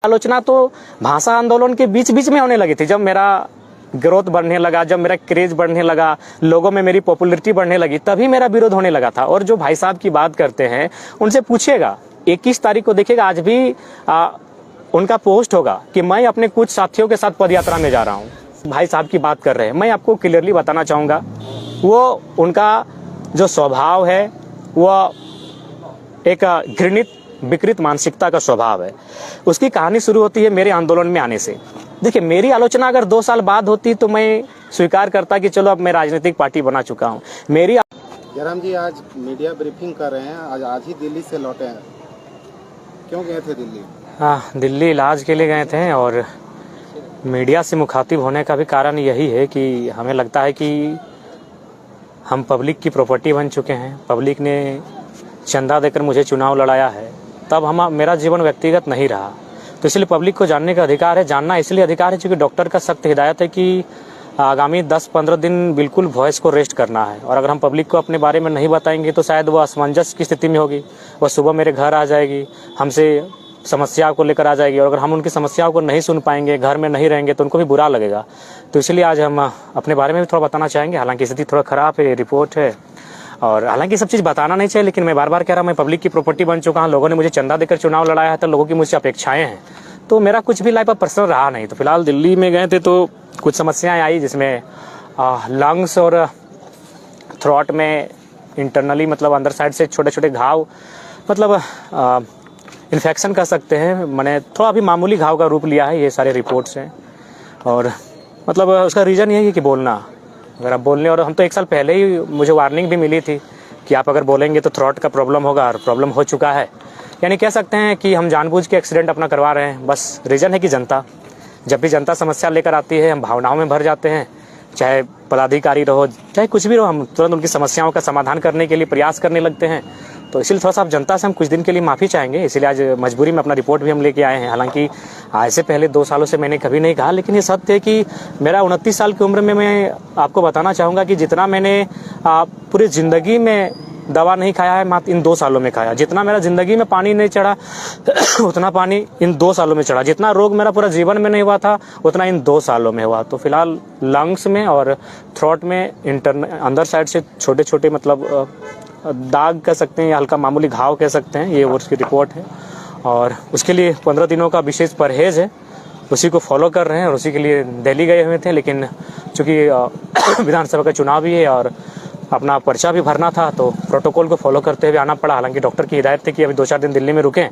आलोचना तो भाषा आंदोलन के बीच बीच में होने लगी थी। जब मेरा ग्रोथ बढ़ने लगा, जब मेरा क्रेज बढ़ने लगा, लोगों में मेरी पॉपुलैरिटी बढ़ने लगी, तभी मेरा विरोध होने लगा था। और जो भाई साहब की बात करते हैं उनसे पूछिएगा, 21 तारीख को देखिएगा, आज भी उनका पोस्ट होगा कि मैं अपने कुछ साथियों के साथ पदयात्रा में जा रहा हूँ। भाई साहब की बात कर रहे हैं। मैं आपको क्लियरली बताना चाहूँगा, वो उनका जो स्वभाव है वह एक घृणित विकृत मानसिकता का स्वभाव है। उसकी कहानी शुरू होती है मेरे आंदोलन में आने से। देखिए, मेरी आलोचना अगर 2 साल बाद होती तो मैं स्वीकार करता कि चलो अब मैं राजनीतिक पार्टी बना चुका हूँ। मेरी जयराम जी आज मीडिया ब्रीफिंग कर रहे हैं, आज ही दिल्ली से लौटे हैं, क्यों गए थे दिल्ली? हाँ, दिल्ली इलाज के लिए गए थे और मीडिया से मुखातिब होने का भी कारण यही है कि हमें लगता है कि हम पब्लिक की प्रॉपर्टी बन चुके हैं। पब्लिक ने चंदा देकर मुझे चुनाव लड़ाया है, तब मेरा जीवन व्यक्तिगत नहीं रहा, तो इसलिए पब्लिक को जानने का अधिकार है। जानना इसलिए अधिकार है क्योंकि डॉक्टर का सख्त हिदायत है कि आगामी 10-15 दिन बिल्कुल वॉइस को रेस्ट करना है। और अगर हम पब्लिक को अपने बारे में नहीं बताएंगे तो शायद वो असमंजस की स्थिति में होगी। वह सुबह मेरे घर आ जाएगी, हमसे समस्या को लेकर आ जाएगी, और अगर हम उनकी समस्याओं को नहीं सुन पाएंगे, घर में नहीं रहेंगे, तो उनको भी बुरा लगेगा। तो इसलिए आज हम अपने बारे में भी थोड़ा बताना चाहेंगे। हालांकि स्थिति थोड़ा खराब है, रिपोर्ट है, और हालांकि सब चीज़ बताना नहीं चाहिए, लेकिन मैं बार बार कह रहा हूँ, मैं पब्लिक की प्रॉपर्टी बन चुका हूँ। लोगों ने मुझे चंदा देकर चुनाव लड़ाया है, तो लोगों की मुझसे अपेक्षाएं हैं। तो मेरा कुछ भी लाइफ पर्सनल रहा नहीं। तो फिलहाल दिल्ली में गए थे तो कुछ समस्याएं आई, जिसमें लंग्स और थ्रोट में इंटरनली, मतलब अंदर साइड से छोटे छोटे घाव, मतलब इन्फेक्शन कह सकते हैं। मैंने थोड़ा अभी मामूली घाव का रूप लिया है, ये सारे रिपोर्ट्स हैं। और मतलब उसका रीज़न यही है कि बोलना, अगर आप बोलने, और हम तो 1 साल पहले ही मुझे वार्निंग भी मिली थी कि आप अगर बोलेंगे तो थ्रोट का प्रॉब्लम होगा, और प्रॉब्लम हो चुका है। यानी कह सकते हैं कि हम जानबूझ के एक्सीडेंट अपना करवा रहे हैं। बस रीज़न है कि जनता, जब भी जनता समस्या लेकर आती है, हम भावनाओं में भर जाते हैं। चाहे पदाधिकारी रहो, चाहे कुछ भी रहो, हम तुरंत उनकी समस्याओं का समाधान करने के लिए प्रयास करने लगते हैं। तो इसलिए थोड़ा सा जनता से हम कुछ दिन के लिए माफ़ी चाहेंगे। इसलिए आज मजबूरी में अपना रिपोर्ट भी हम लेके आए हैं। हालांकि आज से पहले 2 सालों से मैंने कभी नहीं कहा, लेकिन ये सत्य है कि मेरा 29 साल की उम्र में मैं आपको बताना चाहूँगा कि जितना मैंने पूरी ज़िंदगी में दवा नहीं खाया है, मात्र इन 2 सालों में खाया। जितना मेरा ज़िंदगी में पानी नहीं चढ़ा उतना पानी इन 2 सालों में चढ़ा। जितना रोग मेरा पूरा जीवन में नहीं हुआ था, उतना इन 2 सालों में हुआ। तो फिलहाल लंग्स में और थ्रोट में अंदर साइड से छोटे छोटे, मतलब दाग कह सकते हैं या हल्का मामूली घाव कह सकते हैं, ये उसकी रिपोर्ट है। और उसके लिए 15 दिनों का विशेष परहेज है, उसी को फॉलो कर रहे हैं। और उसी के लिए दिल्ली गए हुए थे, लेकिन चूँकि विधानसभा का चुनाव भी है और अपना पर्चा भी भरना था, तो प्रोटोकॉल को फॉलो करते हुए आना पड़ा। हालांकि डॉक्टर की हिदायत थी कि अभी 2-4 दिन दिल्ली में रुकें,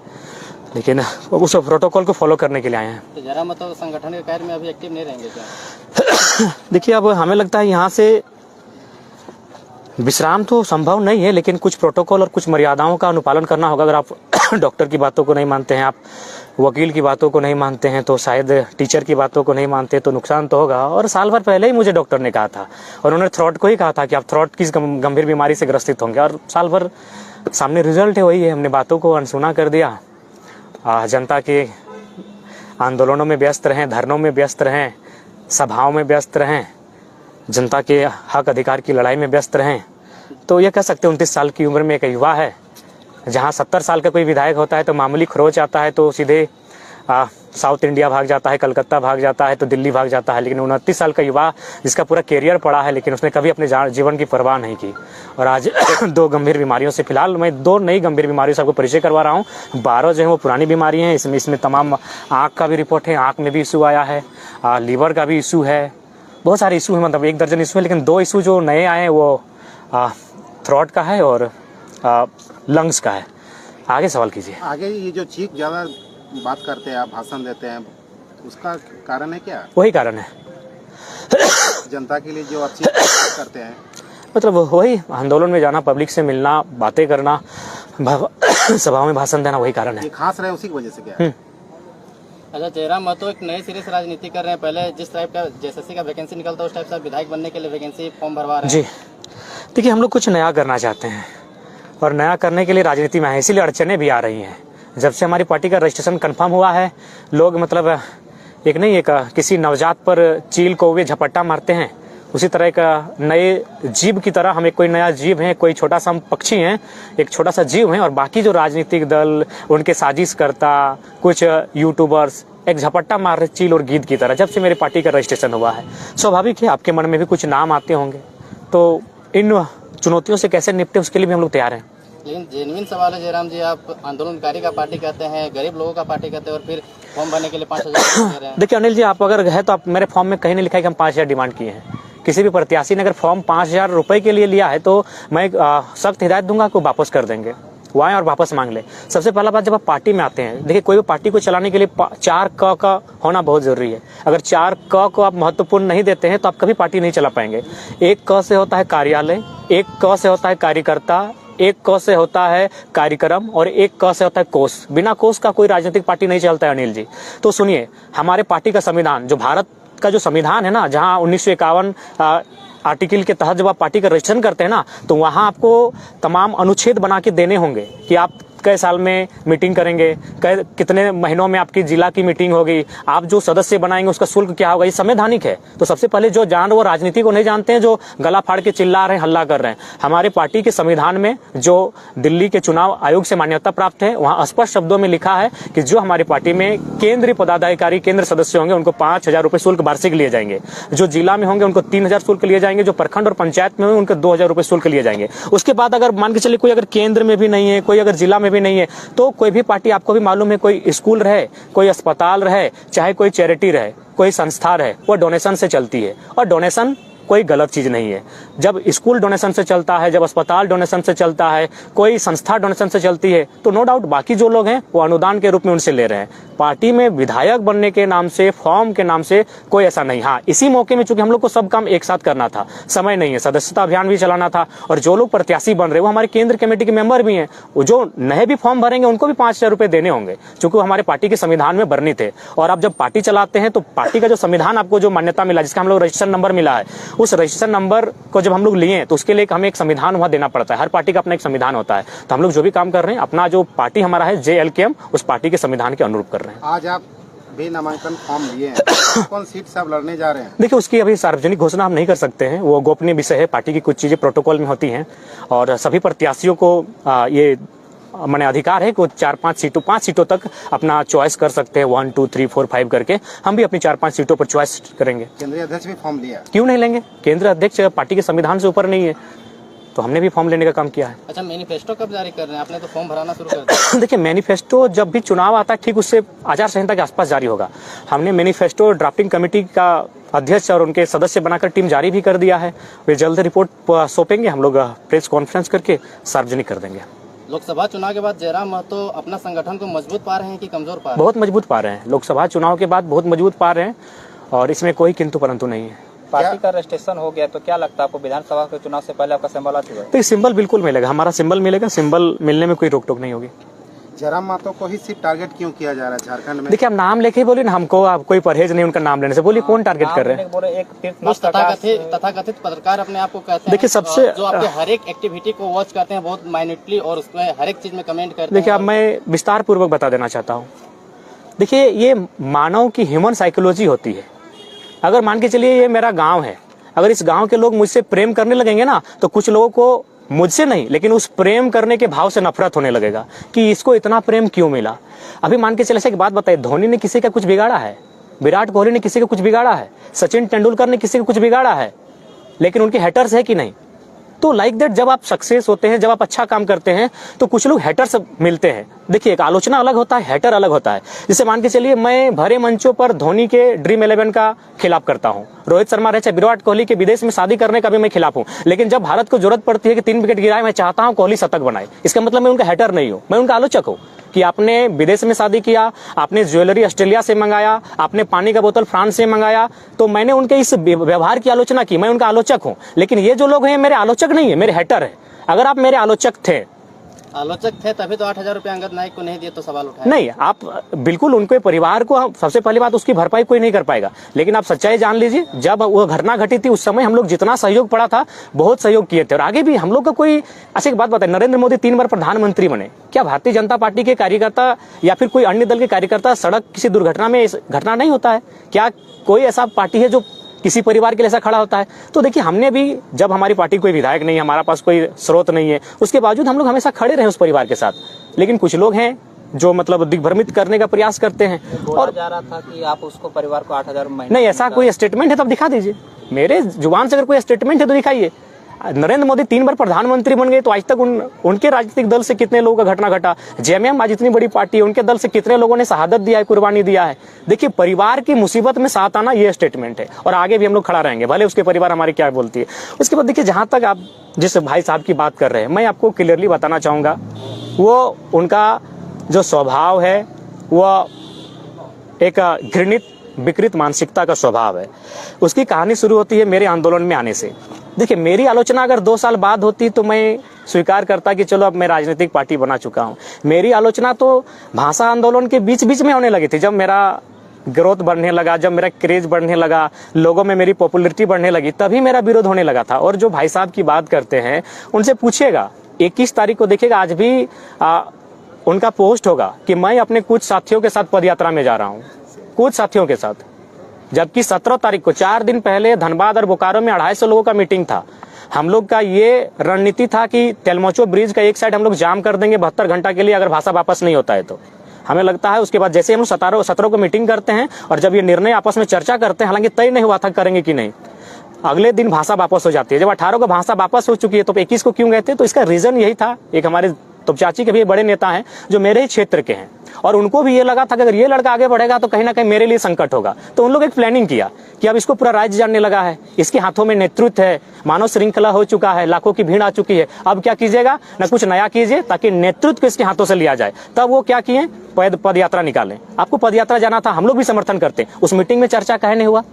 लेकिन उस प्रोटोकॉल को फॉलो करने के लिए आए हैं। तो जरा मतलब संगठन के कार्य में अभी एक्टिव नहीं रहेंगे क्या? देखिए, अब हमें लगता है यहाँ से विश्राम तो संभव नहीं है, लेकिन कुछ प्रोटोकॉल और कुछ मर्यादाओं का अनुपालन करना होगा। अगर आप डॉक्टर की बातों को नहीं मानते हैं, आप वकील की बातों को नहीं मानते हैं, तो शायद टीचर की बातों को नहीं मानते, तो नुकसान तो होगा। और साल भर पहले ही मुझे डॉक्टर ने कहा था, और उन्होंने थ्रोट को ही कहा था कि आप थ्रोट की गंभीर बीमारी से ग्रसित होंगे, और साल भर सामने रिजल्ट है वही है। हमने बातों को अनसुना कर दिया। जनता के आंदोलनों में व्यस्त रहें, धरनों में व्यस्त रहें, सभाओं में व्यस्त रहें, जनता के हक अधिकार की लड़ाई में व्यस्त रहें। तो ये कह सकते हैं 29 साल की उम्र में एक युवा है। जहाँ 70 साल का कोई विधायक होता है तो मामूली खरोच आता है तो सीधे साउथ इंडिया भाग जाता है, कलकत्ता भाग जाता है, तो दिल्ली भाग जाता है। लेकिन 29 साल का युवा जिसका पूरा कैरियर पड़ा है, लेकिन उसने कभी अपने जीवन की परवाह नहीं की। और आज 2 गंभीर बीमारियों से, फिलहाल मैं 2 नई गंभीर बीमारियों से आपको परिचय करवा रहा हूँ। 12 जो है वो पुरानी बीमारी हैं। इसमें तमाम आँख का भी रिपोर्ट है, आँख में भी इशू आया है, लीवर का भी इशू है, बहुत सारे इशू है, मतलब 1 दर्जन इशू है। लेकिन 2 इशू जो नए आए हैं वो थ्रोट का है और लंग्स का है। आगे सवाल कीजिए। आगे ये जो चीख ज़्यादा बात करते हैं, आप भाषण देते हैं, उसका कारण है क्या? वही कारण है जनता के लिए जो आप चीख करते हैं, मतलब वही आंदोलन में जाना, पब्लिक से मिलना, बातें करना, सभाओं में भाषण देना, वही कारण है। खास रहे उसी की वजह से क्या? अच्छा, जयराम महतो एक नए सिरे से राजनीति कर रहे हैं। पहले जिस टाइप का जेएसएससी का वैकेंसी निकलता है, उस टाइप से विधायक बनने के लिए वैकेंसी फॉर्म भरवा रहे हैं। जी, देखिए, हम लोग कुछ नया करना चाहते हैं, और नया करने के लिए राजनीति में है, इसीलिए अड़चने भी आ रही हैं। जब से हमारी पार्टी का रजिस्ट्रेशन कंफर्म हुआ है, लोग मतलब एक किसी नवजात पर चील कौवे झपट्टा मारते हैं, उसी तरह का नए जीव की तरह हम एक कोई नया जीव हैं, कोई छोटा सा हम पक्षी हैं, एक छोटा सा जीव हैं, और बाकी जो राजनीतिक दल, उनके साजिशकर्ता, कुछ यूट्यूबर्स एक झपट्टा मार रहे चील और गीद की तरह। जब से मेरी पार्टी का रजिस्ट्रेशन हुआ है, स्वाभाविक है आपके मन में भी कुछ नाम आते होंगे, तो इन चुनौतियों से कैसे निपटे उसके लिए भी हम लोग तैयार हैं। लेकिन जेन्युइन सवाल है जयराम जी, आप आंदोलनकारी का पार्टी कहते हैं, गरीब लोगों का पार्टी कहते हैं, और फिर फॉर्म भरने के लिए 5,000 दे रहे हैं। देखिए अनिल जी, आप अगर है तो आप मेरे फॉर्म में कहीं नहीं लिखा है कि हम 5,000 डिमांड किए हैं। किसी भी प्रत्याशी ने अगर फॉर्म 5,000 रुपए के लिए लिया है तो मैं सख्त हिदायत दूंगा कि वापस कर देंगे, वो आए और वापस मांग ले। सबसे पहला बात, जब आप पार्टी में आते हैं, देखिए कोई भी पार्टी को चलाने के लिए 4 क का होना बहुत जरूरी है। अगर 4 क को आप महत्वपूर्ण नहीं देते हैं तो आप कभी पार्टी नहीं चला पाएंगे। 1 क से होता है कार्यालय, 1 क से होता है कार्यकर्ता, 1 क से होता है कार्यक्रम, और 1 क से होता है कोष। बिना कोष का कोई राजनीतिक पार्टी नहीं चलता है अनिल जी। तो सुनिए, हमारे पार्टी का संविधान, जो भारत का जो संविधान है ना, जहां 1951 आर्टिकल के तहत जब आप पार्टी का रजिस्ट्रेशन करते हैं ना, तो वहां आपको तमाम अनुच्छेद बना के देने होंगे कि आप कई साल में मीटिंग करेंगे, कितने महीनों में आपकी जिला की मीटिंग होगी, आप जो सदस्य बनाएंगे उसका शुल्क क्या होगा, ये संवैधानिक है। तो सबसे पहले जो जान वो राजनीति को नहीं जानते हैं, जो गला फाड़ के चिल्ला रहे हैं, हल्ला कर रहे हैं। हमारे पार्टी के संविधान में जो दिल्ली के चुनाव आयोग से मान्यता प्राप्त है, वहां स्पष्ट शब्दों में लिखा है कि जो हमारी पार्टी में केंद्रीय पदाधिकारी, केंद्र सदस्य होंगे, उनको 5,000 रुपए शुल्क वार्षिक लिए जाएंगे। जो जिला में होंगे उनको 3,000 शुल्क लिए जाएंगे, जो प्रखंड और पंचायत में होंगे उनको 2,000 रुपए शुल्क लिए जाएंगे। उसके बाद अगर मान के चलिए कोई अगर केंद्र में भी नहीं है, कोई अगर जिला में भी नहीं है, तो कोई भी पार्टी, आपको भी मालूम है, कोई स्कूल रहे, कोई अस्पताल रहे, चाहे कोई चैरिटी रहे, कोई संस्था रहे, वो डोनेशन से चलती है। और डोनेशन कोई गलत चीज नहीं है। जब स्कूल डोनेशन से चलता है, जब अस्पताल डोनेशन से चलता है, कोई संस्था डोनेशन से चलती है, तो नो डाउट बाकी जो लोग हैं वो अनुदान के रूप में उनसे ले रहे हैं। पार्टी में विधायक बनने के नाम से, फॉर्म के नाम से कोई ऐसा नहीं। हाँ, इसी मौके में चूंकि हम लोग को सब काम एक साथ करना था, समय नहीं है, सदस्यता अभियान भी चलाना था, और जो लोग प्रत्याशी बन रहे वो हमारे केंद्र कमेटी के मेंबर भी हैं, वो जो नए भी फॉर्म भरेंगे उनको भी 5,000 रुपए देने होंगे, चूंकि हमारे पार्टी के संविधान में बरनी थे। और आप जब पार्टी चलाते हैं तो पार्टी का जो संविधान आपको जो मान्यता मिला, जिसका हम लोग रजिस्ट्रेशन नंबर मिला है, उस रजिस्ट्रेशन नंबर को जब हम लोग लिए तो उसके लिए हमें एक संविधान वहां देना पड़ता है। हर पार्टी का अपना एक संविधान होता है। तो हम लोग जो भी काम कर रहे हैं, अपना जो पार्टी हमारा है JLKM, उस पार्टी के संविधान के अनुरूप कर रहे हैं। आज आप बेनामांकन फॉर्म लिए हैं, कौन सीट से आप लड़ने जा रहे हैं? देखिए, उसकी अभी सार्वजनिक घोषणा हम नहीं कर सकते हैं, वो गोपनीय विषय है। पार्टी की कुछ चीजें प्रोटोकॉल में होती हैं, और सभी प्रत्याशियों को ये मैंने अधिकार है कि वो 5 सीटों तक अपना चॉइस कर सकते हैं, 1, 2, 3, 4, 5 करके। हम भी अपनी 4-5 सीटों पर चॉइस करेंगे। केंद्रीय अध्यक्ष भी फॉर्म लिया? क्यों नहीं लेंगे? केंद्रीय अध्यक्ष पार्टी के संविधान से ऊपर नहीं है, तो हमने भी फॉर्म लेने का काम किया है। अच्छा, मैनिफेस्टो कब जारी कर रहे हैं? आपने तो फॉर्म भराना शुरू कर दिया। देखिए, मैनिफेस्टो जब भी चुनाव आता है ठीक उससे आचार संहिता के आसपास जारी होगा। हमने मैनिफेस्टो ड्राफ्टिंग कमेटी का अध्यक्ष और उनके सदस्य बनाकर टीम जारी भी कर दिया है। वे जल्द रिपोर्ट सौंपेंगे, हम लोग प्रेस कॉन्फ्रेंस करके सार्वजनिक कर देंगे। लोकसभा चुनाव के बाद जयराम महतो अपना संगठन को मजबूत पा रहे हैं कि कमजोर पा रहे हैं? बहुत मजबूत पा रहे हैं। लोकसभा चुनाव के बाद बहुत मजबूत पा रहे हैं, और इसमें कोई किंतु परंतु नहीं है। पार्टी का रजिस्ट्रेशन हो गया तो क्या लगता है आपको विधानसभा के चुनाव से पहले आपका सिंबल आ चुका है? तो सिंबल बिल्कुल मिलेगा, हमारा सिंबल मिलेगा। सिंबल मिलने में कोई रोक टोक नहीं होगी। जयराम महतो को ही सिर्फ टारगेट क्यों किया जा रहा है झारखंड में? देखिए, आप नाम लेके ही बोलिए ना, हमको आप कोई परहेज नहीं उनका नाम लेने से। बोलिए कौन टारगेट कर रहे हैं? कुछ तथाकथित पत्रकार अपने आप को कहते हैं, देखिए, सबसे जो आपके हर एक एक्टिविटी को वॉच करते हैं बहुत माइन्यूटली, और उसमें हर एक चीज में कमेंट करते हैं। देखिए, अब मैं विस्तार पूर्वक बता देना चाहता हूँ। देखिए, ये मानव की ह्यूमन साइकोलॉजी होती है। अगर मान के चलिए ये मेरा गाँव है, अगर इस गांव के लोग मुझसे प्रेम करने लगेंगे ना, तो कुछ लोगों को मुझसे नहीं लेकिन उस प्रेम करने के भाव से नफरत होने लगेगा कि इसको इतना प्रेम क्यों मिला। अभी मान के चले एक बात बताइए, धोनी ने किसी का कुछ बिगाड़ा है? विराट कोहली ने किसी का कुछ बिगाड़ा है? सचिन तेंदुलकर ने किसी का कुछ बिगाड़ा है? लेकिन उनके हेटर्स है कि नहीं? तो लाइक दैट, जब आप सक्सेस होते हैं, जब आप अच्छा काम करते हैं, तो कुछ लोग हेटर्स मिलते हैं। देखिए, एक आलोचना अलग होता है, हेटर अलग होता है। जैसे मान के चलिए मैं भरे मंचों पर धोनी के ड्रीम 11 का खिलाफ करता हूं, रोहित शर्मा रहे चाहे विराट कोहली के विदेश में शादी करने का भी मैं खिलाफ हूं, लेकिन जब भारत को जरूरत पड़ती है कि 3 विकेट गिराए, मैं चाहता हूं कोहली शतक बनाए। इसका मतलब मैं उनका हेटर नहीं हूं, मैं उनका आलोचक हूं कि आपने विदेश में शादी किया, आपने ज्वेलरी ऑस्ट्रेलिया से मंगाया, आपने पानी का बोतल फ्रांस से मंगाया, तो मैंने उनके इस व्यवहार की आलोचना की, मैं उनका आलोचक हूं। लेकिन ये जो लोग हैं मेरे आलोचक नहीं है, मेरे हेटर है। अगर आप मेरे आलोचक थे तभी तो 8,000 रुपए अंगद नायक को नहीं दिए तो सवाल उठाया। नहीं, आप बिल्कुल उनके परिवार को, सबसे पहली बात उसकी भरपाई कोई नहीं कर पाएगा। लेकिन आप सच्चाई जान लीजिए, जब वो घटना घटी थी उस समय हम लोग जितना सहयोग पड़ा था, बहुत सहयोग किए थे, और आगे भी हम लोग का कोई। अच्छा, एक बात बताए, नरेंद्र मोदी 3 बार प्रधानमंत्री बने, क्या भारतीय जनता पार्टी के कार्यकर्ता या फिर कोई अन्य दल के कार्यकर्ता सड़क किसी दुर्घटना में घटना नहीं होता है? क्या कोई ऐसा पार्टी है जो किसी परिवार के लिए ऐसा खड़ा होता है। तो देखिए, हमने भी, जब हमारी पार्टी कोई विधायक नहीं है, हमारा पास कोई स्रोत नहीं है, उसके बावजूद हम लोग हमेशा खड़े रहे उस परिवार के साथ। लेकिन कुछ लोग हैं जो मतलब दिग्भ्रमित करने का प्रयास करते हैं। और जा रहा था कि आप उसको परिवार को 8,000 महीना, नहीं, ऐसा कोई स्टेटमेंट है तो आप दिखा दीजिए, मेरे जुबान से अगर कोई स्टेटमेंट है तो दिखाइए। नरेंद्र मोदी 3 बार प्रधानमंत्री बन गए, तो आज तक उनके राजनीतिक दल से कितने लोगों का घटना घटा। जेएमएम आज इतनी बड़ी पार्टी है, उनके दल से कितने लोगों ने शहादत दिया है, कुर्बानी दिया है। देखिए, परिवार की मुसीबत में साथ आना, ये स्टेटमेंट है, और आगे भी हम लोग खड़ा रहेंगे, भले उसके परिवार हमारी क्या बोलती है। उसके बाद देखिए, जहां तक आप जिस भाई साहब की बात कर रहे हैं, मैं आपको क्लियरली बताना चाहूंगा, वो उनका जो स्वभाव है वह एक घृणित विकृत मानसिकता का स्वभाव है। उसकी कहानी शुरू होती है मेरे आंदोलन में आने से। देखिए, मेरी आलोचना अगर 2 साल बाद होती तो मैं स्वीकार करता कि चलो अब मैं राजनीतिक पार्टी बना चुका हूं। मेरी आलोचना तो भाषा आंदोलन के बीच बीच में होने लगी थी, जब मेरा ग्रोथ बढ़ने लगा, जब मेरा क्रेज बढ़ने लगा, लोगों में मेरी पॉपुलैरिटी बढ़ने लगी, तभी मेरा विरोध होने लगा था। और जो भाई साहब की बात करते हैं, उनसे पूछिएगा, 21 तारीख को देखिएगा, आज भी उनका पोस्ट होगा कि मैं अपने कुछ साथियों के साथ पदयात्रा में जा रहा हूं, कुछ साथियों के साथ। जबकि 17 तारीख को, 4 दिन पहले, धनबाद और बोकारो में 250 लोगों का मीटिंग था। हम लोग का ये रणनीति था कि तेलमोचो ब्रिज का एक साइड हम लोग जाम कर देंगे 72 घंटा के लिए, अगर भाषा वापस नहीं होता है तो। हमें लगता है उसके बाद जैसे हम 17 को मीटिंग करते हैं और जब ये निर्णय आपस में चर्चा करते हैं, हालांकि तय नहीं हुआ था करेंगे कि नहीं, अगले दिन भाषा वापस हो जाती है। जब 18 को भाषा वापस हो चुकी है तो 21 को क्यों गए थे? तो इसका रीजन यही था। एक हमारे तो चाची के भी बड़े नेता हैं जो मेरे ही क्षेत्र के हैं, और उनको भी ये लगा था कि अगर ये लड़का आगे बढ़ेगा तो कहीं ना कहीं मेरे लिए संकट होगा। तो उन लोग एक प्लानिंग किया कि अब इसको पूरा राज्य जानने लगा है, इसके हाथों में नेतृत्व है, मानव श्रृंखला हो चुका है, लाखों की भीड़ आ चुकी है, अब क्या कीजिएगा, न कुछ नया कीजिए ताकि नेतृत्व को इसके हाथों से लिया जाए। तब वो क्या किए, पद यात्रा निकालें। आपको पद यात्रा जाना था, हम लोग भी समर्थन करते हैं। उस मीटिंग में चर्चा काहे नहीं हुआ?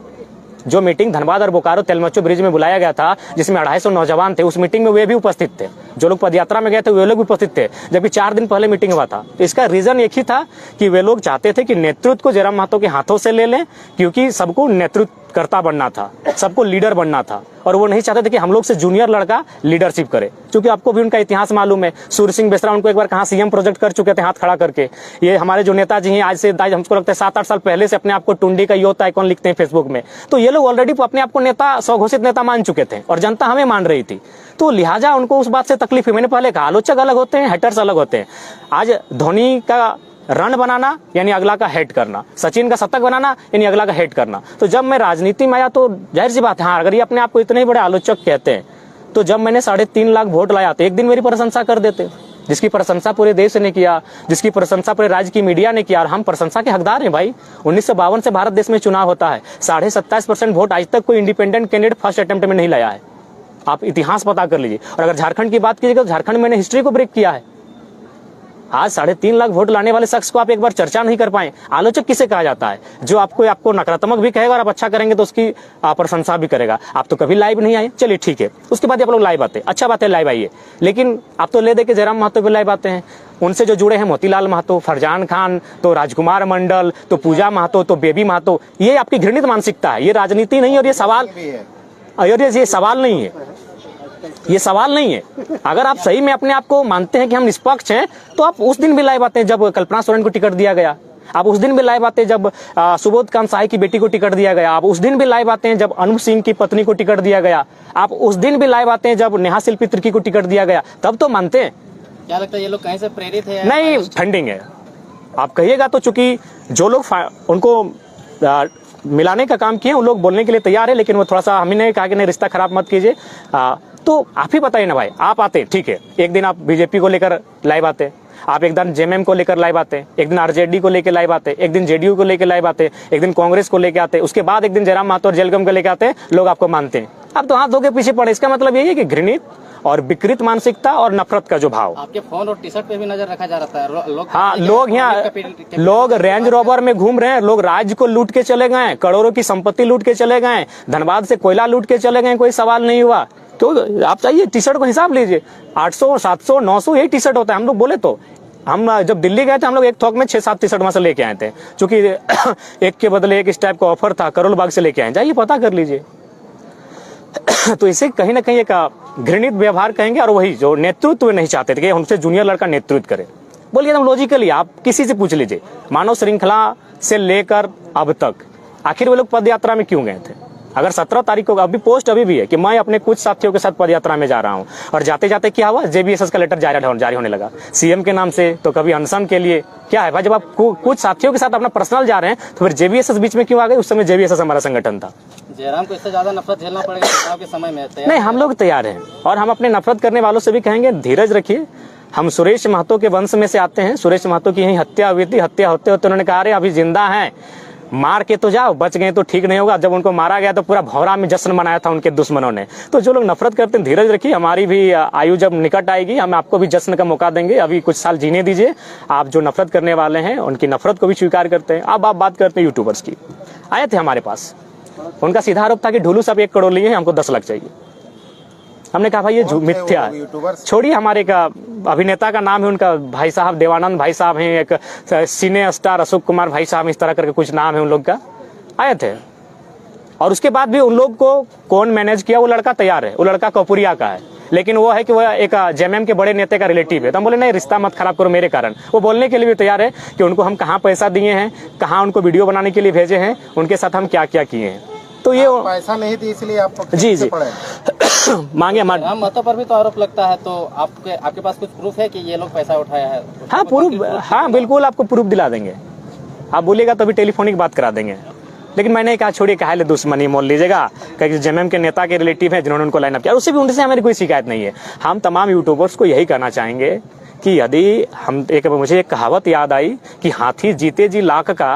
जो मीटिंग धनबाद और बोकारो तेलमोचो ब्रिज में बुलाया गया था, जिसमें 250 नौजवान थे, उस मीटिंग में वे भी उपस्थित थे। जो लोग पदयात्रा में गए थे वे लोग भी उपस्थित थे, जबकि 4 दिन पहले मीटिंग हुआ था। तो इसका रीजन एक ही था कि वे लोग चाहते थे कि नेतृत्व को जयराम महतो के हाथों से ले लें, क्योंकि सबको नेतृत्व करता बनना था, सबको लीडर बनना था, और वो नहीं चाहते थे कि हम लोग से जूनियर लड़का लीडरशिप करे। क्योंकि आपको भी उनका इतिहास मालूम है, सूर्य सिंह बेसरा उनको एक बार कहाँ सीएम प्रोजेक्ट कर चुके थे हाथ खड़ा करके। ये हमारे जो नेताजी हैं, आज हमको लगता है 7-8 साल पहले से अपने आप को टुंडी का यूथ आइकॉन लिखते हैं फेसबुक में। तो ये लोग ऑलरेडी अपने आप को नेता, स्वघोषित नेता मान चुके थे, और जनता हमें मान रही थी। तो लिहाजा उनको उस बात से तकलीफ है। मैंने पहले कहा, आलोचक अलग होते हैं, हेटर्स अलग होते हैं। आज धोनी का रन बनाना यानी अगला का हेट करना, सचिन का शतक बनाना यानी अगला का हेट करना। तो जब मैं राजनीति में आया तो जाहिर सी बात है, हाँ, अगर ये अपने आप को इतने ही बड़े आलोचक कहते हैं, तो जब मैंने 3.5 लाख वोट लाया तो एक दिन मेरी प्रशंसा कर देते, जिसकी प्रशंसा पूरे देश ने किया, जिसकी प्रशंसा पूरे राज्य की मीडिया ने किया, और हम प्रशंसा के हकदार हैं भाई। 1952 से भारत देश में चुनाव होता है, 27.5% वोट आज तक कोई इंडिपेंडेंट कैंडिडेट फर्स्ट अटेम्प्ट में नहीं लाया है। आप इतिहास पता कर लीजिए। और अगर झारखंड की बात कीजिएगा तो झारखंड मैंने हिस्ट्री को ब्रेक किया है। आज 3.5 लाख वोट लाने वाले शख्स को आप एक बार चर्चा नहीं कर पाए। आलोचक किसे कहा जाता है? जो आपको नकारात्मक भी कहेगा और आप अच्छा करेंगे तो उसकी प्रशंसा भी करेगा। आप तो कभी लाइव नहीं आए, चलिए ठीक है, उसके बाद आप लोग लाइव आते, अच्छा बात है, लाइव आइए। लेकिन आप तो ले दे के जयराम महतो पे लाइव आते हैं। उनसे जो जुड़े हैं मोतीलाल महतो, फरजान खान, तो राजकुमार मंडल, तो पूजा महतो, तो बेबी महतो, ये आपकी घृणित मानसिकता है। ये राजनीति नहीं, और ये सवाल नहीं है, ये सवाल नहीं है। अगर आप सही में अपने आप को मानते हैं कि हम निष्पक्ष हैं, तो आप उस दिन भी लाइव आते हैं जब कल्पना सोरेन को टिकट दिया गया। आप उस दिन भी लाइव आते हैं जब सुबोध कांत साही की बेटी को टिकट दिया गया। आप उस दिन भी लाइव आते हैं जब अनूप सिंह की पत्नी को टिकट दिया गया। आप उस दिन भी लाइव आते हैं जब नेहा शिल्पी तिर्की को टिकट दिया गया। तब तो मानते हैं। क्या लगता है ये लोग कहीं से प्रेरित है? नहीं, फंडिंग है। आप कहिएगा तो, चूंकि जो लोग उनको मिलाने का काम किए उन लोग बोलने के लिए तैयार है, लेकिन वो थोड़ा सा हमने कहा कि नहीं, रिश्ता खराब मत कीजिए। तो आप ही बताइए ना भाई, आप आते ठीक है, एक दिन आप बीजेपी को लेकर लाइव आते, आप एक दिन जेएमएम को लेकर लाइव आते, एक दिन आरजेडी को लेकर लाइव आते, एक दिन जेडीयू को लेकर लाइव आते, एक दिन कांग्रेस को लेकर आते, उसके बाद एक दिन जयराम महतो और जेलगम को लेकर आते, लोग आपको मानते हैं। आप तो हाथ धो के पीछे पड़े। इसका मतलब यही है कि घृणित और विकृत मानसिकता और नफरत का जो भाव। आपके फोन और टी शर्ट पे भी नजर रखा जा रहा है। लोग यहाँ लोग रेंज रोवर में घूम रहे हैं, लोग राज्य को लूट के चले गए, करोड़ों की संपत्ति लूट के चले गए, धनबाद से कोयला लूट के चले गए, कोई सवाल नहीं हुआ। तो आप चाहिए टी शर्ट को हिसाब लीजिए, 800, 700, 900 यही टी शर्ट होता है। हम लोग बोले तो, हम जब दिल्ली गए थे, हम लोग एक थोक में 6-7 टी शर्ट वहां से लेके आए थे, क्योंकि एक के बदले एक इस टाइप का ऑफर था, करोल बाग से लेके आए, जाइए पता कर लीजिए। तो इसे कहीं ना कहीं एक घृणित व्यवहार कहेंगे, और वही जो नेतृत्व नहीं चाहते थे कि उनसे जूनियर लड़का नेतृत्व करे। बोलिए एकदम लॉजिकली, आप किसी से पूछ लीजिए, मानव श्रृंखला से लेकर अब तक आखिर वो लोग पद यात्रा में क्यों गए थे? अगर 17 तारीख को अभी पोस्ट अभी भी है कि मैं अपने कुछ साथियों के साथ पदयात्रा में जा रहा हूं, और जाते जाते क्या हुआ, जेबीएसएस का लेटर जारी होने लगा सीएम के नाम से, तो कभी अनशन के लिए। क्या है भाई, जब आप कुछ साथियों के साथ अपना पर्सनल जा रहे हैं तो फिर जेबीएसएस बीच में क्यों आ गई? उस समय जेबीएसएस हमारा संगठन था। जयराम को इससे ज्यादा नफरत झेलना पड़ेगा चुनाव के समय में? नहीं, हम लोग तैयार हैं, और हम अपने नफरत करने वालों से भी कहेंगे धीरज रखिए। हम सुरेश महतो के वंश में से आते हैं। सुरेश महतो की यही हत्या हुई थी। हत्या होते होते उन्होंने कहा, अरे अभी जिंदा हैं, मार के तो जाओ, बच गए तो ठीक नहीं होगा। जब उनको मारा गया तो पूरा भौरा में जश्न मनाया था उनके दुश्मनों ने। तो जो लोग नफरत करते हैं, धीरज रखिए, हमारी भी आयु जब निकट आएगी हम आपको भी जश्न का मौका देंगे। अभी कुछ साल जीने दीजिए। आप जो नफरत करने वाले हैं उनकी नफरत को भी स्वीकार करते हैं। अब आप बात करते हैं यूट्यूबर्स की। आए थे हमारे पास, उनका सीधा आरोप था कि ढुलू साहब 1 करोड़ लिए हैं, हमको 10 लाख चाहिए। हमने कहा भाई ये मिथ्या है, छोड़िए। हमारे का अभिनेता का नाम है, उनका भाई साहब देवानंद भाई साहब हैं, एक सिने स्टार अशोक कुमार भाई साहब, इस तरह करके कुछ नाम है उन लोग का। आए थे, और उसके बाद भी उन लोग को कौन मैनेज किया? वो लड़का तैयार है, वो लड़का कपूरिया का है, लेकिन वो है कि वह एक जेएमएम के बड़े नेता का रिलेटिव है। तो हम बोले नहीं, रिश्ता मत खराब करो मेरे कारण। वो बोलने के लिए भी तैयार है कि उनको हम कहाँ पैसा दिए हैं, कहाँ उनको वीडियो बनाने के लिए भेजे हैं, उनके साथ हम क्या क्या किए हैं। तो ये पैसा नहीं दी इसलिए आप जी मांगे जयराम महतो पर भी तो आरोप लगता है, तो आपके पास कुछ प्रूफ है कि ये लोग पैसा उठाया है? हाँ प्रूफ, हाँ बिल्कुल आपको प्रूफ दिला देंगे। आप बोलिएगा तो अभी टेलीफोनिक बात करा देंगे। लेकिन मैंने कहा छोड़िए, कहा ले दुश्मनी मोल लीजिएगा, क्योंकि जेएमएम के नेता के रिलेटिव हैं जिन्होंने उनको लाइन अप किया। उससे भी उनसे हमारी कोई शिकायत नहीं है। हम तमाम यूट्यूबर्स को यही कहना चाहेंगे कि यदि हम मुझे एक कहावत याद आई कि हाथी जीते जी लाख का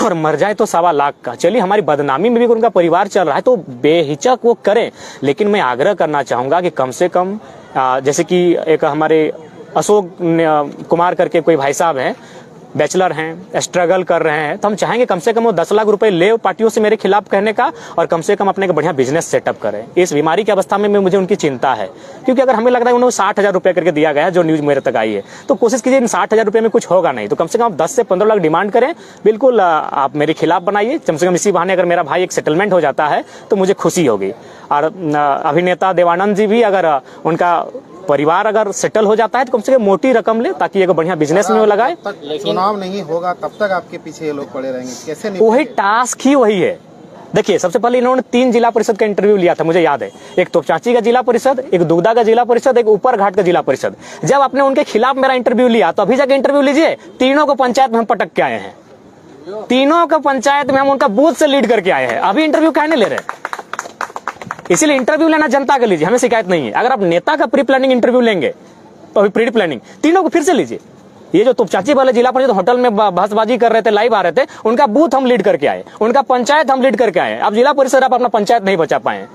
और मर जाए तो 1.25 लाख का। चलिए, हमारी बदनामी में भी उनका परिवार चल रहा है तो बेहिचक वो करें, लेकिन मैं आग्रह करना चाहूंगा कि कम से कम जैसे कि एक हमारे अशोक कुमार करके कोई भाई साहब हैं, बैचलर हैं, स्ट्रगल कर रहे हैं, तो हम चाहेंगे कम से कम वो 10 लाख रुपए ले पार्टियों से मेरे खिलाफ कहने का, और कम से कम अपने का बढ़िया बिजनेस सेटअप करें। इस बीमारी की अवस्था में मुझे उनकी चिंता है, क्योंकि अगर हमें लगता है उन्हें 60,000 रुपए करके दिया गया है, जो न्यूज मेरे तक आई है, तो कोशिश कीजिए इन 60,000 रुपए में कुछ होगा नहीं, तो कम से कम 10 से 15 लाख डिमांड करें। बिल्कुल आप मेरे खिलाफ बनाइए, कम से कम इसी बहाने अगर मेरा भाई एक सेटलमेंट हो जाता है तो मुझे खुशी होगी। और अभिनेता देवानंद जी भी, अगर उनका परिवार अगर सेटल हो जाता है तो कम से कम मोटी रकम ले, ताकि एक बढ़िया बिजनेस में वो लगाए। चुनाव नहीं होगा तब तक आपके पीछे ये लोग पड़े रहेंगे, कैसे? वही टास्क ही वही है। देखिए, सबसे पहले इन्होंने 3 जिला परिषद का इंटरव्यू लिया था, मुझे याद है। एक तोपचांची का जिला परिषद, एक दुगदा का जिला परिषद, एक ऊपर घाट का जिला परिषद। जब आपने उनके खिलाफ मेरा इंटरव्यू लिया तो अभी जाके इंटरव्यू लीजिए। तीनों को पंचायत में हम पटक के आए हैं, तीनों को पंचायत में हम उनका बूथ से लीड करके आए हैं। अभी इंटरव्यू कहने ले रहे, इसीलिए इंटरव्यू लेना जनता का लीजिए, हमें शिकायत नहीं है। अगर आप नेता का प्री प्लानिंग इंटरव्यू लेंगे तो अभी प्री प्लानिंग तीनों को फिर से लीजिए। ये जो तोपचांची वाले जिला परिषद होटल में बहसबाजी कर रहे थे, लाइव आ रहे थे, उनका बूथ हम लीड करके आए, उनका पंचायत हम लीड करके आए। अब जिला परिषद आप अपना पंचायत नहीं बचा पाए,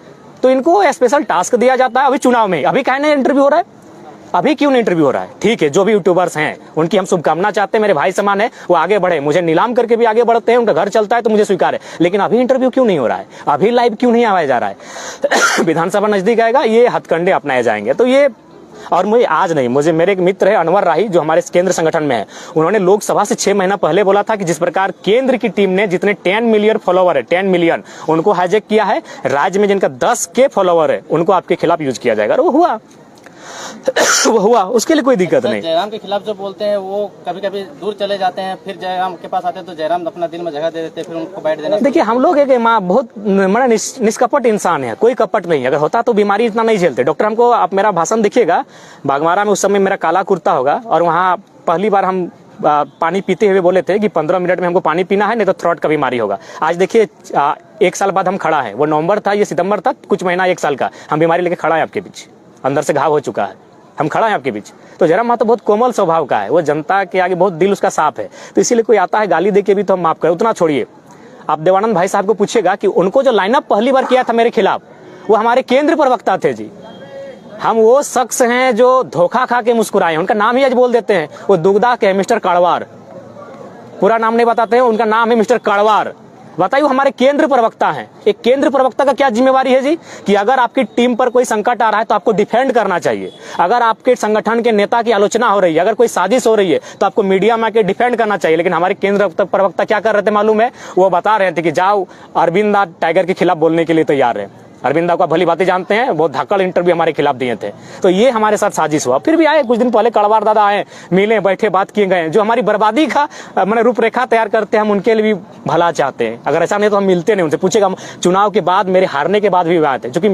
तो इनको स्पेशल टास्क दिया जाता है अभी चुनाव में। अभी कहने इंटरव्यू हो रहा है, अभी क्यों नहीं इंटरव्यू हो रहा है? ठीक है, जो भी यूट्यूबर्स हैं उनकी हम शुभकामना चाहते हैं, मेरे भाई समान है, वो आगे बढ़े, मुझे नीलाम करके भी आगे बढ़ते हैं, उनका घर चलता है तो मुझे स्वीकार है। लेकिन अभी इंटरव्यू क्यों नहीं हो रहा है? अभी लाइव क्यों नहीं आवाया जा रहा है? विधानसभा नजदीक आएगा, ये हथकंडे अपनाए जाएंगे। तो ये, और मुझे आज नहीं, मुझे मेरे एक मित्र है अनवर राही, जो हमारे केंद्र संगठन में है, उन्होंने लोकसभा से 6 महीना पहले बोला था कि जिस प्रकार केंद्र की टीम ने जितने 10 मिलियन फॉलोवर है, 10 मिलियन उनको हाईजैक किया है, राज्य में जिनका 10K फॉलोवर है उनको आपके खिलाफ यूज किया जाएगा। और वो हुआ वो हुआ, उसके लिए कोई दिक्कत नहीं। जयराम के खिलाफ जो बोलते हैं वो कभी कभी दूर चले जाते हैं, फिर जयराम के पास आते हैं तो जयराम अपना दिल में जगह दे देते हैं, फिर उनको बैठ देना। देखिए, हम लोग एक बहुत बड़ा निष्कपट इंसान है, कोई कपट नहीं। अगर होता तो बीमारी इतना नहीं झेलते। डॉक्टर हमको, आप मेरा भाषण देखिएगा, बागमारा में उस समय मेरा काला कुर्ता होगा, और वहाँ पहली बार हम पानी पीते हुए बोले थे कि 15 मिनट में हमको पानी पीना है, नहीं तो थ्रोट का बीमारी होगा। आज देखिए 1 साल बाद हम खड़ा है, वो नवंबर था, ये सितंबर था, कुछ महीना 1 साल का, हम बीमारी लेके खड़ा है आपके बीच, अंदर से घाव हो चुका है, हम खड़ा है आपके बीच। तो जयराम महतो बहुत कोमल स्वभाव का है, वो जनता के आगे बहुत दिल उसका साफ है, तो इसीलिए कोई आता है गाली दे के भी तो हम माफ करें, उतना छोड़िए। आप देवानंद भाई साहब को पूछिएगा कि उनको जो लाइनअप पहली बार किया था मेरे खिलाफ, वो हमारे केंद्र प्रवक्ता थे जी। हम वो शख्स हैं जो धोखा खा के मुस्कुराए, उनका नाम ही आज बोल देते हैं, वो दुगदा के मिस्टर काड़वार, पूरा नाम नहीं बताते हैं, उनका नाम है मिस्टर काड़वार। बताइए, वो हमारे केंद्र प्रवक्ता हैं। एक केंद्र प्रवक्ता का क्या जिम्मेवारी है जी, कि अगर आपकी टीम पर कोई संकट आ रहा है तो आपको डिफेंड करना चाहिए। अगर आपके संगठन के नेता की आलोचना हो रही है, अगर कोई साजिश हो रही है, तो आपको मीडिया में आके डिफेंड करना चाहिए। लेकिन हमारे केंद्र प्रवक्ता क्या कर रहे थे मालूम है? वो बता रहे थे कि जाओ, अरविंद टाइगर के खिलाफ बोलने के लिए तैयार है। अरविंदा को भली बातें जानते हैं, बहुत धाकड़ इंटरव्यू हमारे खिलाफ दिए थे। तो ये हमारे साथ साजिश हुआ। फिर भी आए कुछ दिन पहले कड़वार दादा आए, मिले, बैठे, बात किए गए। जो हमारी बर्बादी का मैंने रूपरेखा तैयार करते हैं, हम उनके लिए भी भला चाहते हैं। अगर ऐसा नहीं तो हम मिलते नहीं उनसे। पूछेगा, हम चुनाव के बाद, मेरे हारने के बाद भी आते, क्योंकि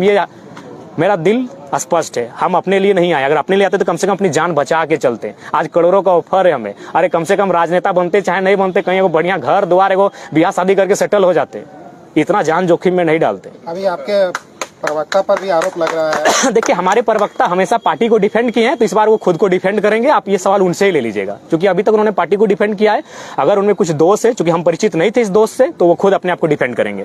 मेरा दिल स्पष्ट है, हम अपने लिए नहीं आए। अगर अपने लिए आते तो कम से कम अपनी जान बचा के चलते। आज करोड़ों का ऑफर है हमें, अरे कम से कम राजनेता बनते चाहे नहीं बनते, कहीं वो बढ़िया घर द्वार, एगो ब्याह शादी करके सेटल हो जाते, इतना जान जोखिम में नहीं डालते। अभी आपके प्रवक्ता पर भी आरोप लग रहा है। देखिए, हमारे प्रवक्ता हमेशा पार्टी को डिफेंड किए हैं, तो इस बार वो खुद को डिफेंड करेंगे। आप ये सवाल उनसे ही ले लीजिएगा, क्योंकि अभी तक उन्होंने पार्टी को डिफेंड किया है। अगर उनमें कुछ दोष है, क्योंकि हम परिचित नहीं थे इस दोष से, तो वो खुद अपने आप को डिफेंड करेंगे।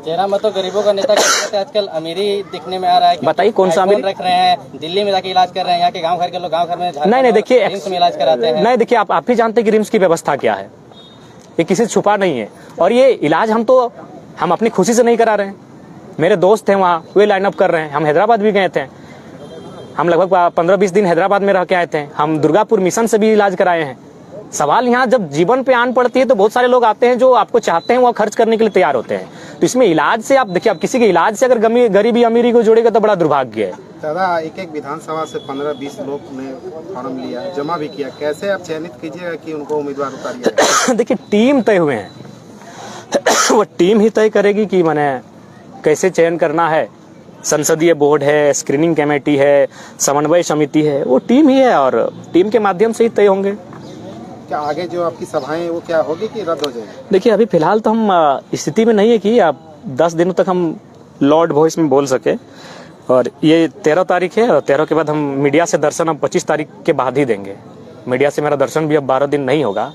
जयराम महतो गरीबों का नेता कहते हैं, आजकल अमीरी दिखने में आ रहा है। बताइए कौन सा अमीरी रख रहे हैं, दिल्ली में जाके इलाज कर रहे हैं, यहाँ के गांव घर के लोग गांव घर में नहीं देखिए, रिम्स में इलाज कराते हैं। नहीं देखिए, आप भी जानते हैं कि रिम्स की व्यवस्था क्या है, ये किसी से छुपा नहीं है। और ये इलाज हम अपनी खुशी से नहीं करा रहे हैं। मेरे दोस्त हैं वहाँ, वे लाइन अप कर रहे हैं। हम हैदराबाद भी गए थे, हम लगभग 15-20 दिन हैदराबाद में रह के आए थे। हम दुर्गापुर मिशन से भी इलाज कराए हैं। सवाल यहाँ जब जीवन पे आन पड़ती है तो बहुत सारे लोग आते हैं जो आपको चाहते हैं, वो खर्च करने के लिए तैयार होते हैं। तो इसमें इलाज से आप देखिए, आप किसी के इलाज से अगर गरीबी अमीरी को जोड़ेगा तो बड़ा दुर्भाग्य है। दादा, एक विधानसभा से 15-20 लोग ने फॉर्म लिया, जमा भी किया, कैसे आप चयनित कीजिएगा कि उनको उम्मीदवार उतारिएगा? देखिए, टीम तय हुए हैं, वो टीम ही तय करेगी कि मैंने कैसे चयन करना है। संसदीय बोर्ड है, स्क्रीनिंग कमेटी है, समन्वय समिति है, वो टीम ही है और टीम के माध्यम से ही तय होंगे। क्या आगे जो आपकी सभाएं वो क्या होगी कि रद्द हो जाएगी? देखिए, अभी फिलहाल तो हम स्थिति में नहीं है कि आप 10 दिनों तक हम लॉर्ड वॉइस में बोल सके। और ये 13 तारीख है, और 13 के बाद हम मीडिया से दर्शन हम 25 तारीख के बाद ही देंगे। मीडिया से मेरा दर्शन भी अब 12 दिन नहीं होगा,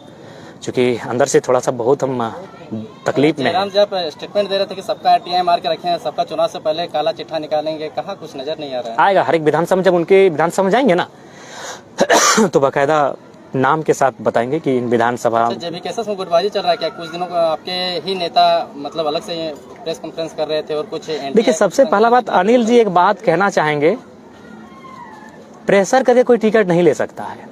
क्योंकि अंदर से थोड़ा सा बहुत हम तकलीफ में। जयराम जब स्टेटमेंट दे रहे थे कि सबका आरटीआई मार के रखे हैं, सबका चुनाव से पहले काला चिट्ठा निकालेंगे, कहाँ कुछ नजर नहीं आ रहा है? आएगा, हर एक विधानसभा, जब उनके विधानसभा में जाएंगे ना तो बाकायदा नाम के साथ बताएंगे कि इन विधानसभा। जेबी केसेस में गुटबाजी चल रहा है क्या? कुछ दिनों को आपके ही नेता मतलब अलग से प्रेस कॉन्फ्रेंस कर रहे थे और कुछ। देखिए, सबसे पहला बात, अनिल जी एक बात कहना चाहेंगे, प्रेशर करके कोई टिकट नहीं ले सकता है।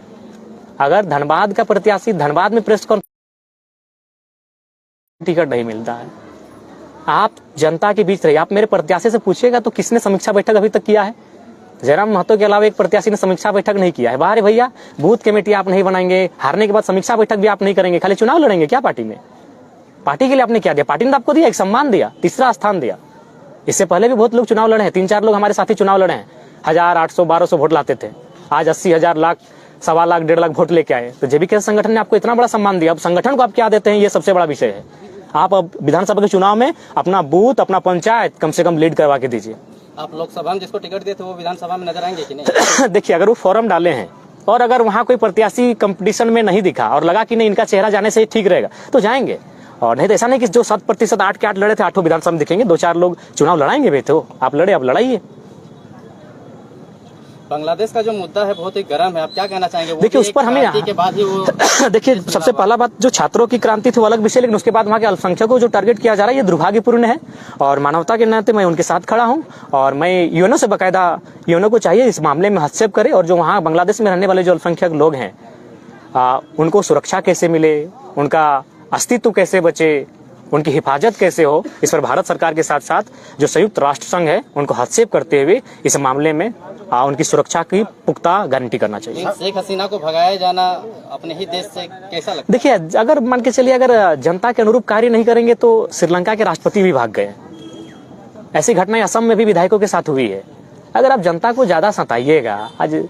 अगर धनबाद का प्रत्याशी धनबाद में प्रेस कॉन्फ्रेंस, टिकट नहीं मिलता है। आप जनता के बीच रहिए। आप मेरे प्रत्याशी से पूछिएगा तो किसने समीक्षा बैठक अभी तक किया है? जयराम महतो के अलावा एक प्रत्याशी ने समीक्षा बैठक नहीं किया है। बाहर भैया, बूथ कमेटी आप नहीं बनाएंगे, हारने के बाद समीक्षा बैठक भी आप नहीं करेंगे, खाली चुनाव लड़ेंगे क्या पार्टी में? पार्टी के लिए आपने क्या दिया? पार्टी ने तो आपको दिया, एक सम्मान दिया, तीसरा स्थान दिया। इससे पहले भी बहुत लोग चुनाव लड़े हैं, 3-4 लोग हमारे साथी चुनाव लड़े हैं, 1000, 800, 1200 वोट लाते थे, आज 80,000, लाख, 1.25 लाख, 1.5 लाख वोट लेके आए। तो जेबी के संगठन ने आपको इतना बड़ा सम्मान दिया, अब संगठन को आप क्या देते हैं, ये सबसे बड़ा विषय है। आप अब विधानसभा के चुनाव में अपना बूथ, अपना पंचायत कम से कम लीड करवा के दीजिए। आप लोकसभा में जिसको टिकट दिए थे वो विधानसभा में नजर आएंगे कि नहीं? देखिए, अगर वो फॉर्म डाले हैं और अगर वहां कोई प्रत्याशी कंपटीशन में नहीं दिखा और लगा कि नहीं इनका चेहरा जाने से ठीक रहेगा तो जाएंगे, और नहीं तो ऐसा नहीं कि जो 7% 8 के 8 लड़े थे 8 विधानसभा में दिखेंगे, 2-4 लोग चुनाव लड़ाएंगे भी। तो आप लड़े, अब लड़ाइए। बांग्लादेश का जो मुद्दा है बहुत ही गर्म है, आप क्या कहना चाहेंगे? देखिए, उस पर हमें के बाद ही वो देखिए, सबसे पहला बात, जो छात्रों की क्रांति थी वो अलग विषय, लेकिन उसके बाद वहाँ के अल्पसंख्यकों को जो टारगेट किया जा रहा है ये दुर्भाग्यपूर्ण है। और मानवता के नाते मैं उनके साथ खड़ा हूँ, और मैं यूएनओ से बाकायदा, यूएनओ को चाहिए इस मामले में हस्तक्षेप करे, और जो वहाँ बांग्लादेश में रहने वाले जो अल्पसंख्यक लोग हैं उनको सुरक्षा कैसे मिले, उनका अस्तित्व कैसे बचे, उनकी हिफाजत कैसे हो, इस पर भारत सरकार के साथ साथ जो संयुक्त राष्ट्र संघ है उनको हस्तक्षेप करते हुए इस मामले में उनकी सुरक्षा की पुख्ता गारंटी करना चाहिए। शेख हसीना को भगाया जाना अपने ही देश से कैसा लगता है? देखिए, अगर मान के चलिए, अगर जनता के अनुरूप कार्य नहीं करेंगे तो श्रीलंका के राष्ट्रपति भी भाग गए। ऐसी घटनाएं असम में भी विधायकों के साथ हुई है। अगर आप जनता को ज्यादा सताइएगा आज,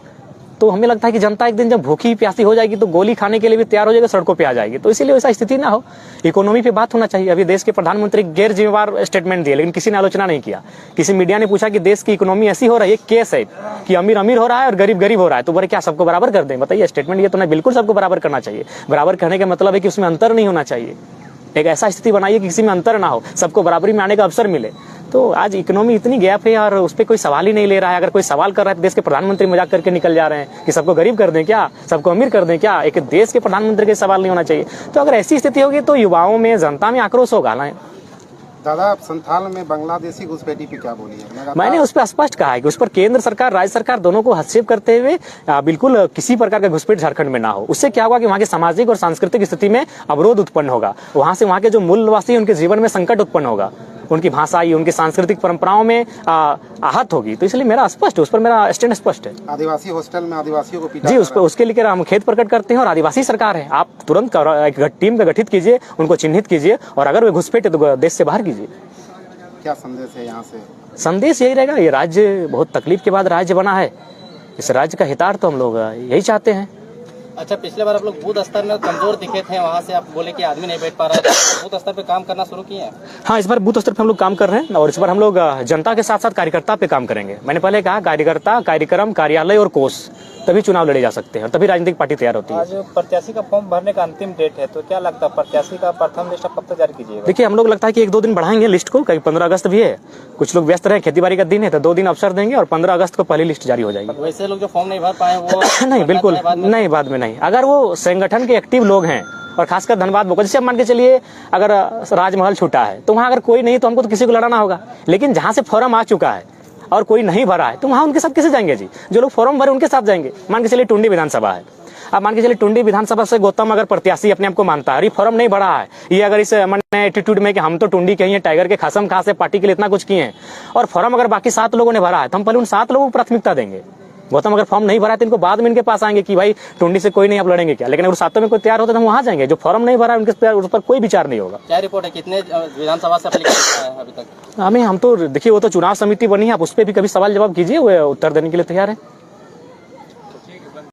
तो हमें लगता है कि जनता एक दिन जब भूखी प्यासी हो जाएगी तो गोली खाने के लिए भी तैयार हो जाएगी, सड़कों पे आ जाएगी। तो इसीलिए वैसा स्थिति ना हो, इकोनॉमी पे बात होना चाहिए। अभी देश के प्रधानमंत्री गैर जिम्मेवार स्टेटमेंट दिए, लेकिन किसी ने आलोचना नहीं किया। किसी मीडिया ने पूछा कि देश की इकोनॉमी ऐसी हो रही है, केस है कि अमीर अमीर हो रहा है और गरीब गरीब हो रहा है, तो बोले क्या सबको बराबर कर दें? बताइए, स्टेटमेंट ये तो नहीं, बिल्कुल सबको बराबर करना चाहिए। बराबर कहने का मतलब है कि उसमें अंतर नहीं होना चाहिए। एक ऐसा स्थिति बनाइए कि किसी में अंतर ना हो, सबको बराबरी में आने का अवसर मिले। तो आज इकोनॉमी इतनी गैप है और उस पर कोई सवाल ही नहीं ले रहा है। अगर कोई सवाल कर रहा है तो देश के प्रधानमंत्री मजाक करके निकल जा रहे हैं कि सबको गरीब कर दें क्या, सबको अमीर कर दें क्या। एक देश के प्रधानमंत्री के सवाल नहीं होना चाहिए। तो अगर ऐसी स्थिति होगी तो युवाओं में, जनता में आक्रोश होगा ना। दादा, आप संथाल में बांग्लादेशी घुसपैठी पे क्या बोली है? मैंने उस पर स्पष्ट कहा है कि उस पर केंद्र सरकार, राज्य सरकार दोनों को हस्तक्षेप करते हुए बिल्कुल किसी प्रकार का घुसपैठ झारखंड में ना हो। उससे क्या होगा कि वहाँ की सामाजिक और सांस्कृतिक स्थिति में अवरोध उत्पन्न होगा, वहाँ से वहाँ के जो मूलवासी उनके जीवन में संकट उत्पन्न होगा, उनकी भाषाई, उनकी सांस्कृतिक परंपराओं में आहत होगी। तो इसलिए मेरा स्पष्ट है, उस पर मेरा स्टैंड स्पष्ट है। आदिवासी हॉस्टल में आदिवासियों को पीटा जी, उस पर उसके लिए हम खेद प्रकट करते हैं और आदिवासी सरकार है, आप तुरंत एक टीम का गठित कीजिए, उनको चिन्हित कीजिए और अगर वे घुसपैठ है तो देश से बाहर कीजिए। क्या संदेश है यहाँ से? संदेश यही रहेगा, ये राज्य बहुत तकलीफ के बाद राज्य बना है, इस राज्य का हितार्थ तो हम लोग यही चाहते हैं। अच्छा, पिछले बार आप लोग बूथ स्तर में कमजोर दिखे थे, वहाँ से आप बोले कि आदमी नहीं बैठ पा रहा है, बूथ स्तर पे काम करना शुरू किए हैं? हाँ, इस बार बूथ स्तर पे हम लोग काम कर रहे हैं और इस बार हम लोग जनता के साथ साथ कार्यकर्ता पे काम करेंगे। मैंने पहले कहा कार्यकर्ता, कार्यक्रम, कार्यालय और कोष, तभी चुनाव लड़े जा सकते हैं और तभी राजनीतिक पार्टी तैयार होती है। आज प्रत्याशी का फॉर्म भरने का अंतिम डेट है, तो क्या लगता है प्रत्याशी का प्रथम लिस्ट कब तक जारी कीजिएगा? देखिए, हम लोग लगता है कि 1-2 दिन बढ़ाएंगे लिस्ट को, कहीं 15 अगस्त भी है, कुछ लोग व्यस्त रहे, खेती बाड़ी का दिन है, तो 2 दिन अवसर देंगे और 15 अगस्त को पहली लिस्ट जारी हो जाएगी। वैसे लोग जो फॉर्म नहीं भर पाए वो नहीं, बिल्कुल नहीं, बाद में नहीं। अगर वो संगठन के एक्टिव लोग हैं और खासकर धनबाद बोका, जैसे मान के चलिए अगर राजमहल छूटा है तो वहाँ अगर कोई नहीं तो हमको तो किसी को लड़ाना होगा, लेकिन जहाँ से फॉर्म आ चुका है और कोई नहीं भरा है तो वहाँ उनके साथ कैसे जाएंगे जी? जो लोग फॉर्म भरे उनके साथ जाएंगे। मान के चलिए टुंडी विधानसभा है, अब मान के चलिए टुंडी विधानसभा से गौतम अगर प्रत्याशी अपने आप को मानता है और ये फॉर्म नहीं भरा है, ये अगर इस मन एटीट्यूड में कि हम तो टुंडी के ही हैं, टाइगर के खसम खास है, पार्टी के लिए इतना कुछ किए हैं और फॉर्म अगर बाकी 7 लोगों ने भरा है तो हम पहले उन 7 लोगों को प्राथमिकता देंगे। गौतम अगर फॉर्म नहीं भरा तो इनको बाद में इनके पास आएंगे कि भाई टुंडी से कोई नहीं, आप लड़ेंगे क्या? लेकिन अगर 7 में कोई तैयार होता तो हम वहाँ जाएंगे। जो फॉर्म नहीं भरा उनके उस पर कोई विचार नहीं होगा। क्या रिपोर्ट है, कितने विधानसभा से एप्लीकेशन है अभी तक? हम तो देखिए, वो तो चुनाव समिति बनी है, आप उस पर भी कभी सवाल जवाब कीजिए, वो उत्तर देने के लिए तैयार है।